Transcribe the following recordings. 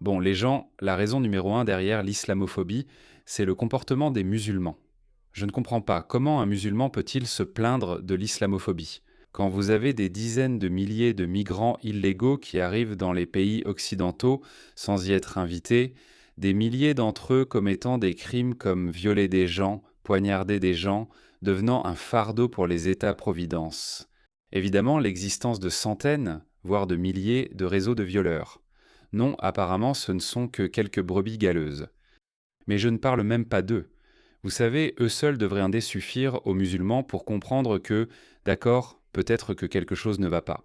Bon, les gens, la raison numéro un derrière l'islamophobie, c'est le comportement des musulmans. Je ne comprends pas comment un musulman peut-il se plaindre de l'islamophobie. Quand vous avez des dizaines de milliers de migrants illégaux qui arrivent dans les pays occidentaux sans y être invités, des milliers d'entre eux commettant des crimes comme violer des gens, poignarder des gens, devenant un fardeau pour les États-providence. Évidemment, l'existence de centaines, voire de milliers, de réseaux de violeurs. Non, apparemment, ce ne sont que quelques brebis galeuses. Mais je ne parle même pas d'eux. Vous savez, eux seuls devraient un suffire aux musulmans pour comprendre que, d'accord, peut-être que quelque chose ne va pas.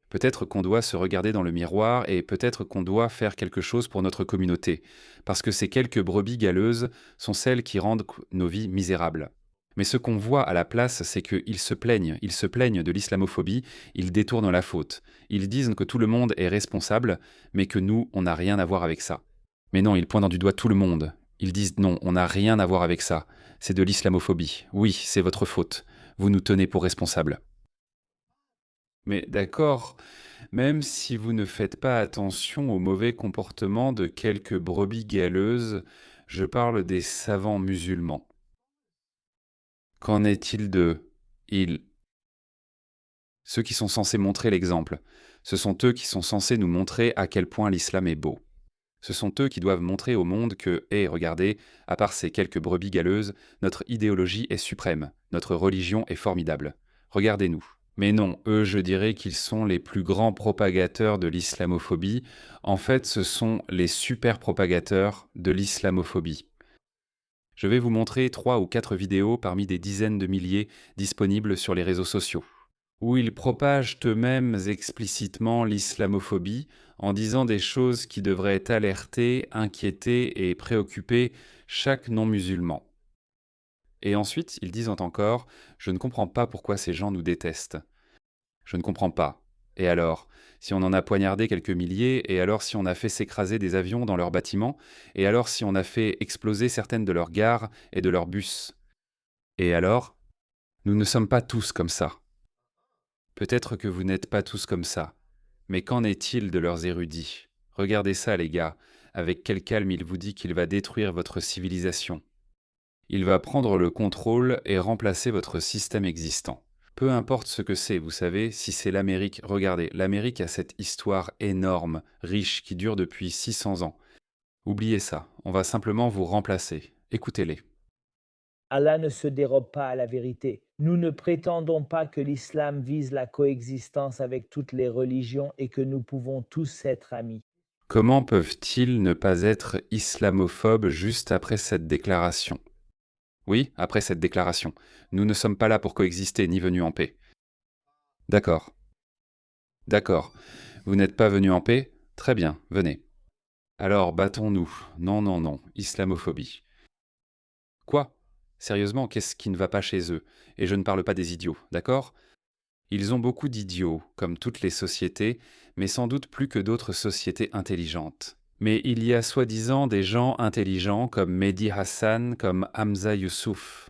Peut-être qu'on doit se regarder dans le miroir et peut-être qu'on doit faire quelque chose pour notre communauté, parce que ces quelques brebis galeuses sont celles qui rendent nos vies misérables. Mais ce qu'on voit à la place, c'est qu'ils se plaignent de l'islamophobie, ils détournent la faute. Ils disent que tout le monde est responsable, mais que nous, on n'a rien à voir avec ça. Mais non, ils pointent du doigt tout le monde. Ils disent non, on n'a rien à voir avec ça. C'est de l'islamophobie. Oui, c'est votre faute. Vous nous tenez pour responsables. Mais d'accord, même si vous ne faites pas attention au mauvais comportement de quelques brebis galeuses, je parle des savants musulmans. Qu'en est-il d'eux? Ils, ceux qui sont censés montrer l'exemple. Ce sont eux qui sont censés nous montrer à quel point l'islam est beau. Ce sont eux qui doivent montrer au monde que, hé, regardez, à part ces quelques brebis galeuses, notre idéologie est suprême, notre religion est formidable. Regardez-nous. Mais non, eux, je dirais qu'ils sont les plus grands propagateurs de l'islamophobie. En fait, ce sont les super propagateurs de l'islamophobie. Je vais vous montrer 3 ou 4 vidéos parmi des dizaines de milliers disponibles sur les réseaux sociaux, où ils propagent eux-mêmes explicitement l'islamophobie en disant des choses qui devraient alerter, inquiéter et préoccuper chaque non-musulman. Et ensuite, ils disent encore « Je ne comprends pas pourquoi ces gens nous détestent. Je ne comprends pas. Et alors, si on en a poignardé quelques milliers, et alors si on a fait s'écraser des avions dans leurs bâtiments, et alors si on a fait exploser certaines de leurs gares et de leurs bus. Et alors, nous ne sommes pas tous comme ça. Peut-être que vous n'êtes pas tous comme ça. Mais qu'en est-il de leurs érudits? Regardez ça, les gars. Avec quel calme il vous dit qu'il va détruire votre civilisation. Il va prendre le contrôle et remplacer votre système existant. Peu importe ce que c'est, vous savez, si c'est l'Amérique, regardez, l'Amérique a cette histoire énorme, riche, qui dure depuis 600 ans. Oubliez ça, on va simplement vous remplacer. Écoutez-les. Allah ne se dérobe pas à la vérité. Nous ne prétendons pas que l'islam vise la coexistence avec toutes les religions et que nous pouvons tous être amis. Comment peuvent-ils ne pas être islamophobes juste après cette déclaration? Oui, après cette déclaration. Nous ne sommes pas là pour coexister ni venus en paix. D'accord. D'accord. Vous n'êtes pas venus en paix? Très bien, venez. Alors, battons-nous. Non, non, non. Islamophobie. Quoi? Sérieusement, qu'est-ce qui ne va pas chez eux? Et je ne parle pas des idiots, d'accord? Ils ont beaucoup d'idiots, comme toutes les sociétés, mais sans doute plus que d'autres sociétés intelligentes. Mais il y a soi-disant des gens intelligents comme Mehdi Hassan, comme Hamza Youssouf.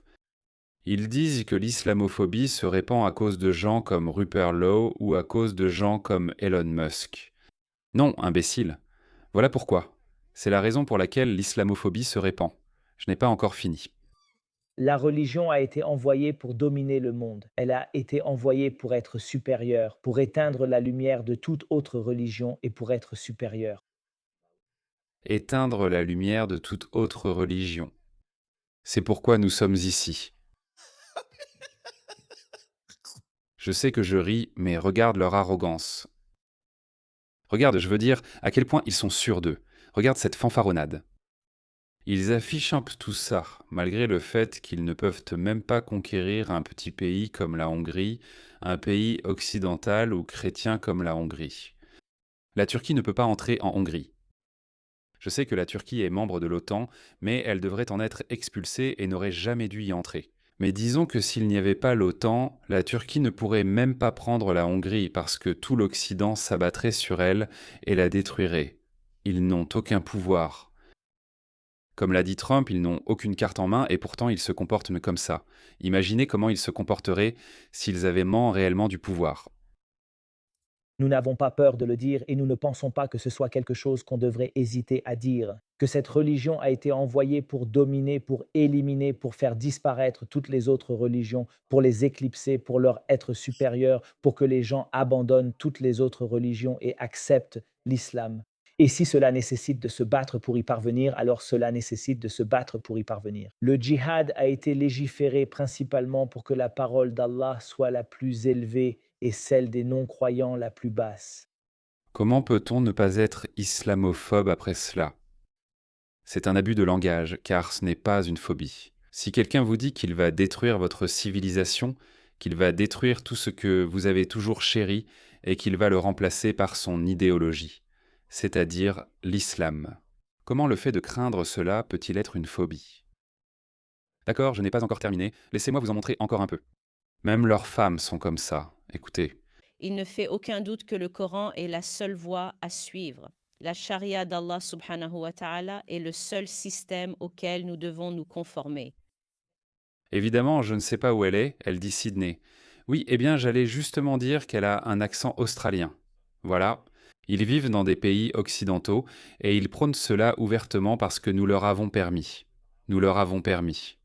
Ils disent que l'islamophobie se répand à cause de gens comme Rupert Lowe ou à cause de gens comme Elon Musk. Non, imbécile. Voilà pourquoi. C'est la raison pour laquelle l'islamophobie se répand. Je n'ai pas encore fini. La religion a été envoyée pour dominer le monde. Elle a été envoyée pour être supérieure, pour éteindre la lumière de toute autre religion et pour être supérieure. Éteindre la lumière de toute autre religion. C'est pourquoi nous sommes ici. Je sais que je ris, mais regarde leur arrogance. Regarde, je veux dire, à quel point ils sont sûrs d'eux. Regarde cette fanfaronnade. Ils affichent un peu tout ça, malgré le fait qu'ils ne peuvent même pas conquérir un petit pays comme la Hongrie, un pays occidental ou chrétien comme la Hongrie. La Turquie ne peut pas entrer en Hongrie. Je sais que la Turquie est membre de l'OTAN, mais elle devrait en être expulsée et n'aurait jamais dû y entrer. Mais disons que s'il n'y avait pas l'OTAN, la Turquie ne pourrait même pas prendre la Hongrie parce que tout l'Occident s'abattrait sur elle et la détruirait. Ils n'ont aucun pouvoir. Comme l'a dit Trump, ils n'ont aucune carte en main et pourtant ils se comportent comme ça. Imaginez comment ils se comporteraient s'ils avaient réellement du pouvoir. Nous n'avons pas peur de le dire et nous ne pensons pas que ce soit quelque chose qu'on devrait hésiter à dire. Que cette religion a été envoyée pour dominer, pour éliminer, pour faire disparaître toutes les autres religions, pour les éclipser, pour leur être supérieures, pour que les gens abandonnent toutes les autres religions et acceptent l'islam. Et si cela nécessite de se battre pour y parvenir, alors cela nécessite de se battre pour y parvenir. Le djihad a été légiféré principalement pour que la parole d'Allah soit la plus élevée et celle des non-croyants la plus basse. Comment peut-on ne pas être islamophobe après cela? C'est un abus de langage, car ce n'est pas une phobie. Si quelqu'un vous dit qu'il va détruire votre civilisation, qu'il va détruire tout ce que vous avez toujours chéri et qu'il va le remplacer par son idéologie, c'est-à-dire l'islam. Comment le fait de craindre cela peut-il être une phobie? D'accord, je n'ai pas encore terminé, laissez-moi vous en montrer encore un peu. Même leurs femmes sont comme ça. Écoutez, Il ne fait aucun doute que le Coran est la seule voie à suivre. La charia d'Allah subhanahu wa ta'ala est le seul système auquel nous devons nous conformer. évidemment, je ne sais pas où elle dit Sydney. Oui, eh bien, j'allais justement dire qu'elle a un accent australien. Voilà. Ils vivent dans des pays occidentaux et ils prônent cela ouvertement parce que nous leur avons permis. Nous leur avons permis.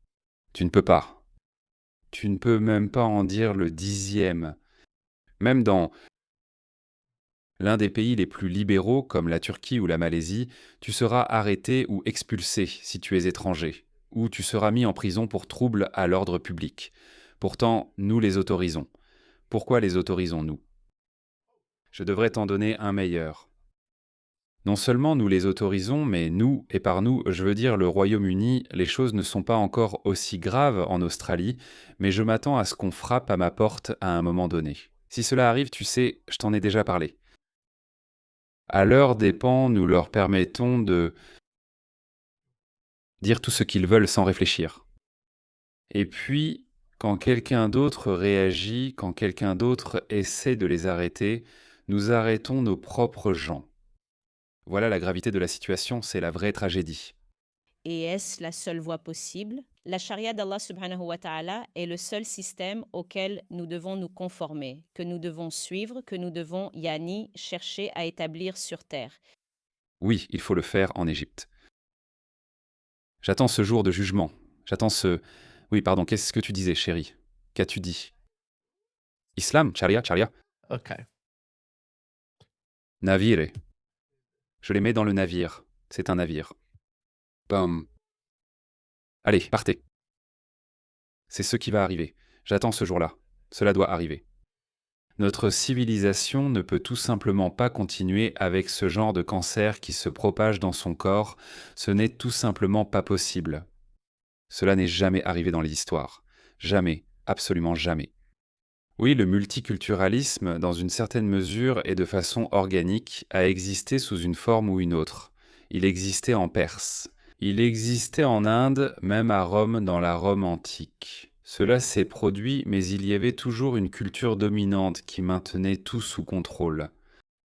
Tu ne peux pas. Tu ne peux même pas en dire le dixième. Même dans l'un des pays les plus libéraux, comme la Turquie ou la Malaisie, tu seras arrêté ou expulsé si tu es étranger, ou tu seras mis en prison pour trouble à l'ordre public. Pourtant, nous les autorisons. Pourquoi les autorisons-nous? Je devrais t'en donner un meilleur. Non seulement nous les autorisons, mais nous, et par nous, je veux dire le Royaume-Uni, les choses ne sont pas encore aussi graves en Australie, mais je m'attends à ce qu'on frappe à ma porte à un moment donné. Si cela arrive, tu sais, je t'en ai déjà parlé. À leurs dépens, nous leur permettons de dire tout ce qu'ils veulent sans réfléchir. Et puis, quand quelqu'un d'autre réagit, quand quelqu'un d'autre essaie de les arrêter, nous arrêtons nos propres gens. Voilà la gravité de la situation, c'est la vraie tragédie. Et est-ce la seule voie possible? La charia d'Allah subhanahu wa ta'ala est le seul système auquel nous devons nous conformer, que nous devons suivre, que nous devons, yani, chercher à établir sur terre. Oui, il faut le faire en Égypte. J'attends ce jour de jugement. J'attends ce... Oui, pardon, qu'est-ce que tu disais, chérie? Qu'as-tu dit? Islam, charia, charia? Okay. Navire. Je les mets dans le navire. C'est un navire. Bam. Allez, partez. C'est ce qui va arriver. J'attends ce jour-là. Cela doit arriver. Notre civilisation ne peut tout simplement pas continuer avec ce genre de cancer qui se propage dans son corps. Ce n'est tout simplement pas possible. Cela n'est jamais arrivé dans l'histoire. Jamais, absolument jamais. Oui, le multiculturalisme, dans une certaine mesure et de façon organique, a existé sous une forme ou une autre. Il existait en Perse. Il existait en Inde, même à Rome dans la Rome antique. Cela s'est produit, mais il y avait toujours une culture dominante qui maintenait tout sous contrôle.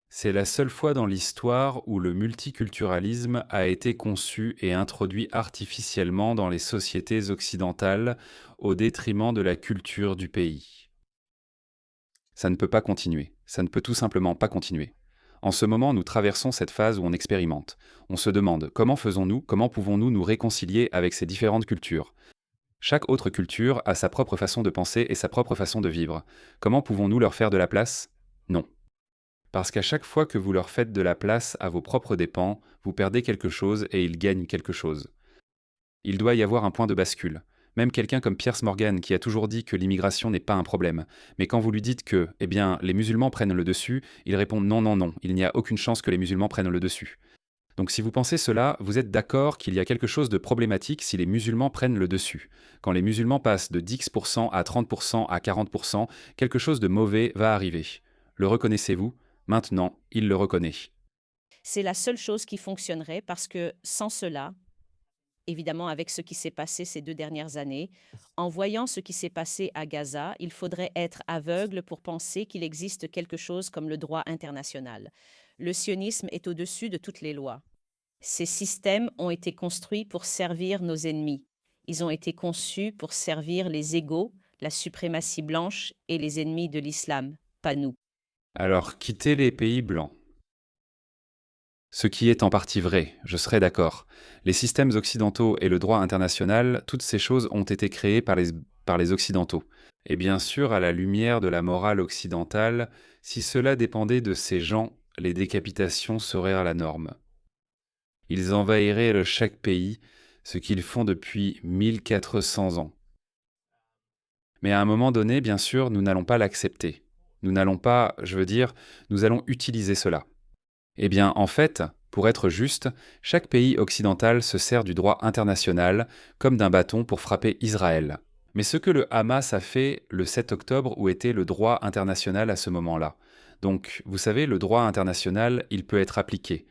C'est la seule fois dans l'histoire où le multiculturalisme a été conçu et introduit artificiellement dans les sociétés occidentales au détriment de la culture du pays. Ça ne peut pas continuer. Ça ne peut tout simplement pas continuer. En ce moment, nous traversons cette phase où on expérimente. On se demande comment faisons-nous, comment pouvons-nous nous réconcilier avec ces différentes cultures. Chaque autre culture a sa propre façon de penser et sa propre façon de vivre. Comment pouvons-nous leur faire de la place? Non. Parce qu'à chaque fois que vous leur faites de la place à vos propres dépens, vous perdez quelque chose et ils gagnent quelque chose. Il doit y avoir un point de bascule. Même quelqu'un comme Piers Morgan qui a toujours dit que l'immigration n'est pas un problème. Mais quand vous lui dites que, eh bien, les musulmans prennent le dessus, il répond non, non, non, il n'y a aucune chance que les musulmans prennent le dessus. Donc si vous pensez cela, vous êtes d'accord qu'il y a quelque chose de problématique si les musulmans prennent le dessus. Quand les musulmans passent de 10% à 30% à 40%, quelque chose de mauvais va arriver. Le reconnaissez-vous? Maintenant, il le reconnaît. C'est la seule chose qui fonctionnerait parce que sans cela, évidemment avec ce qui s'est passé ces 2 dernières années, en voyant ce qui s'est passé à Gaza, il faudrait être aveugle pour penser qu'il existe quelque chose comme le droit international. Le sionisme est au-dessus de toutes les lois. Ces systèmes ont été construits pour servir nos ennemis. Ils ont été conçus pour servir les égaux, la suprématie blanche et les ennemis de l'islam, pas nous. Alors, quitter les pays blancs. Ce qui est en partie vrai, je serais d'accord. Les systèmes occidentaux et le droit international, toutes ces choses ont été créées par les Occidentaux. Et bien sûr, à la lumière de la morale occidentale, si cela dépendait de ces gens, les décapitations seraient la norme. Ils envahiraient chaque pays, ce qu'ils font depuis 1400 ans. Mais à un moment donné, bien sûr, nous n'allons pas l'accepter. Nous n'allons pas, je veux dire, nous allons utiliser cela. Eh bien, en fait, pour être juste, chaque pays occidental se sert du droit international comme d'un bâton pour frapper Israël. Mais ce que le Hamas a fait le 7 octobre, où était le droit international à ce moment-là? Donc, vous savez, le droit international, il peut être appliqué.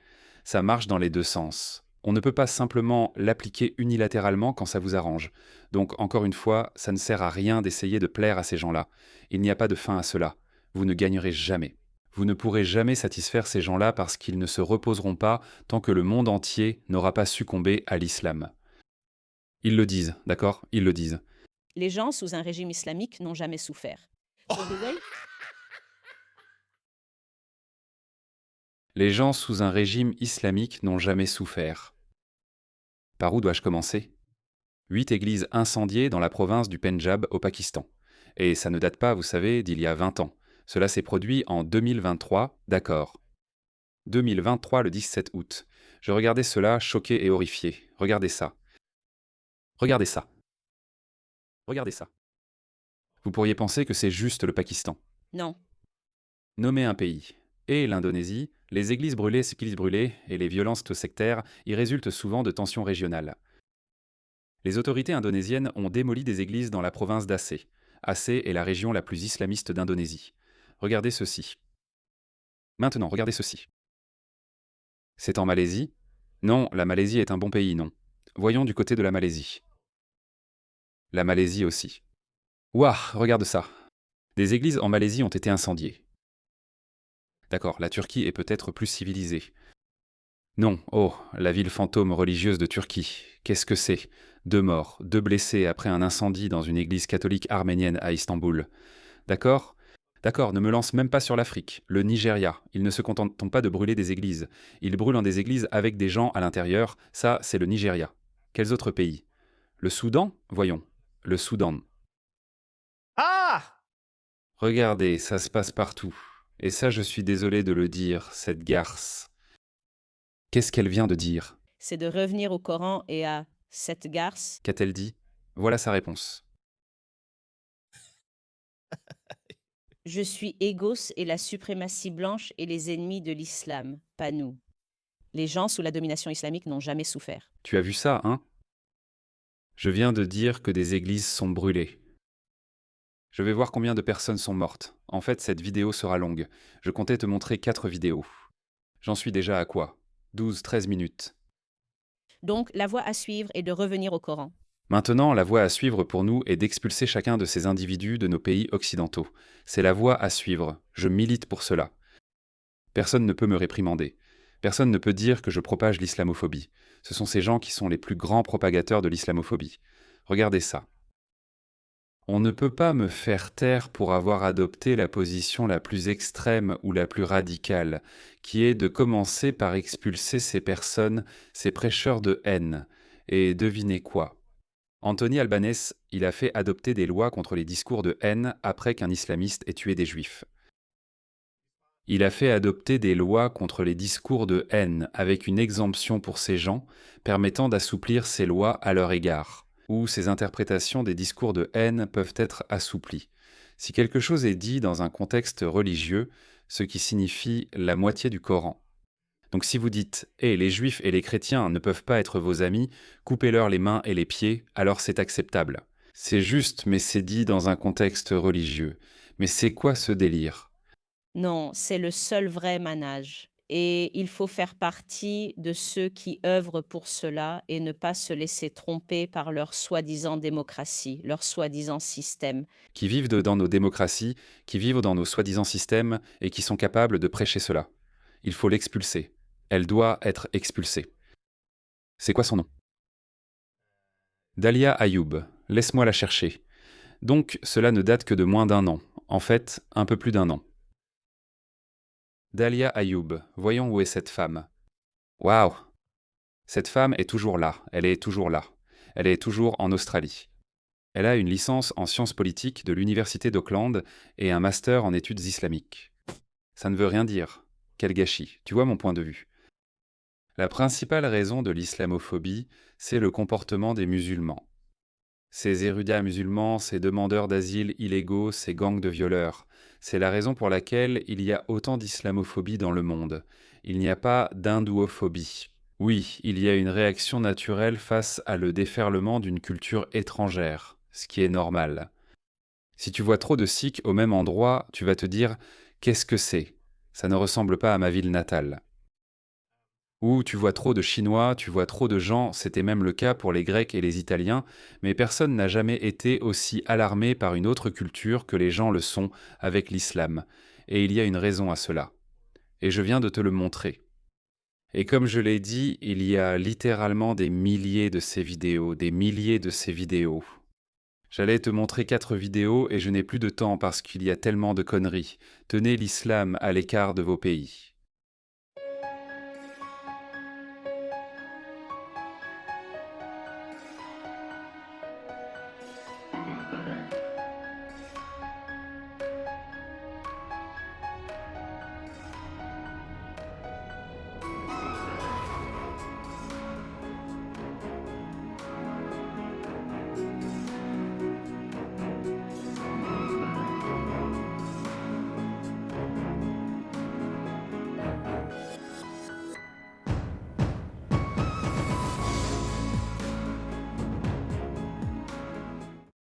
Ça marche dans les deux sens. On ne peut pas simplement l'appliquer unilatéralement quand ça vous arrange. Donc, encore une fois, ça ne sert à rien d'essayer de plaire à ces gens-là. Il n'y a pas de fin à cela. Vous ne gagnerez jamais. Vous ne pourrez jamais satisfaire ces gens-là parce qu'ils ne se reposeront pas tant que le monde entier n'aura pas succombé à l'islam. Ils le disent, d'accord? Ils le disent. Les gens sous un régime islamique n'ont jamais souffert. So the way- Les gens sous un régime islamique n'ont jamais souffert. Par où dois-je commencer? 8 églises incendiées dans la province du Pendjab au Pakistan. Et ça ne date pas, vous savez, d'il y a 20 ans. Cela s'est produit en 2023, d'accord. 2023, le 17 août. Je regardais cela, choqué et horrifié. Regardez ça. Regardez ça. Regardez ça. Vous pourriez penser que c'est juste le Pakistan. Non. Nommez un pays. Et l'Indonésie, les églises brûlées et les violences sectaires y résultent souvent de tensions régionales. Les autorités indonésiennes ont démoli des églises dans la province d'Aceh. Aceh est la région la plus islamiste d'Indonésie. Regardez ceci. Maintenant, regardez ceci. C'est en Malaisie? Non, la Malaisie est un bon pays, non. Voyons du côté de la Malaisie. La Malaisie aussi. Ouah, regarde ça. Des églises en Malaisie ont été incendiées. D'accord, la Turquie est peut-être plus civilisée. Non, oh, la ville fantôme religieuse de Turquie. Qu'est-ce que c'est? 2 morts, 2 blessés après un incendie dans une église catholique arménienne à Istanbul. D'accord? D'accord, ne me lance même pas sur l'Afrique. Le Nigeria, ils ne se contentent pas de brûler des églises. Ils brûlent des églises avec des gens à l'intérieur. Ça, c'est le Nigeria. Quels autres pays? Le Soudan? Voyons. Le Soudan. Ah! Regardez, ça se passe partout. Et ça, je suis désolé de le dire, cette garce. Qu'est-ce qu'elle vient de dire? C'est de revenir au Coran et à cette garce. Qu'a-t-elle dit? Voilà sa réponse. Je suis Égos et la suprématie blanche et les ennemis de l'islam, pas nous. Les gens sous la domination islamique n'ont jamais souffert. Tu as vu ça, hein? Je viens de dire que des églises sont brûlées. Je vais voir combien de personnes sont mortes. En fait, cette vidéo sera longue. Je comptais te montrer 4 vidéos. J'en suis déjà à quoi? 12-13 minutes. Donc, la voie à suivre est de revenir au Coran. Maintenant, la voie à suivre pour nous est d'expulser chacun de ces individus de nos pays occidentaux. C'est la voie à suivre. Je milite pour cela. Personne ne peut me réprimander. Personne ne peut dire que je propage l'islamophobie. Ce sont ces gens qui sont les plus grands propagateurs de l'islamophobie. Regardez ça. On ne peut pas me faire taire pour avoir adopté la position la plus extrême ou la plus radicale, qui est de commencer par expulser ces personnes, ces prêcheurs de haine. Et devinez quoi? Anthony Albanese, il a fait adopter des lois contre les discours de haine après qu'un islamiste ait tué des juifs. Il a fait adopter des lois contre les discours de haine avec une exemption pour ces gens permettant d'assouplir ces lois à leur égard, où ces interprétations des discours de haine peuvent être assouplies. Si quelque chose est dit dans un contexte religieux, ce qui signifie la moitié du Coran. Donc si vous dites « Eh, les juifs et les chrétiens ne peuvent pas être vos amis, coupez-leur les mains et les pieds », alors c'est acceptable. C'est juste, mais c'est dit dans un contexte religieux. Mais c'est quoi ce délire? Non, c'est le seul vrai manage. Et il faut faire partie de ceux qui œuvrent pour cela et ne pas se laisser tromper par leur soi-disant démocratie, leur soi-disant système. Qui vivent dans nos démocraties, qui vivent dans nos soi-disant systèmes et qui sont capables de prêcher cela. Il faut l'expulser. Elle doit être expulsée. C'est quoi son nom? Dalia Ayoub. Laisse-moi la chercher. Donc, cela ne date que de moins d'1 an. En fait, un peu plus d'1 an. Dalia Ayoub, voyons où est cette femme. Waouh! Cette femme est toujours là, elle est toujours là. Elle est toujours en Australie. Elle a une licence en sciences politiques de l'Université d'Auckland et un master en études islamiques. Ça ne veut rien dire. Quel gâchis, tu vois mon point de vue. La principale raison de l'islamophobie, c'est le comportement des musulmans. Ces érudits musulmans, ces demandeurs d'asile illégaux, ces gangs de violeurs. C'est la raison pour laquelle il y a autant d'islamophobie dans le monde. Il n'y a pas d'hindouophobie. Oui, il y a une réaction naturelle face à le déferlement d'une culture étrangère, ce qui est normal. Si tu vois trop de Sikhs au même endroit, tu vas te dire « Qu'est-ce que c'est ? Ça ne ressemble pas à ma ville natale. » Ou tu vois trop de Chinois, tu vois trop de gens, c'était même le cas pour les Grecs et les Italiens, mais personne n'a jamais été aussi alarmé par une autre culture que les gens le sont avec l'islam. Et il y a une raison à cela. Et je viens de te le montrer. Et comme je l'ai dit, il y a littéralement des milliers de ces vidéos, des milliers de ces vidéos. J'allais te montrer 4 vidéos et je n'ai plus de temps parce qu'il y a tellement de conneries. Tenez l'islam à l'écart de vos pays.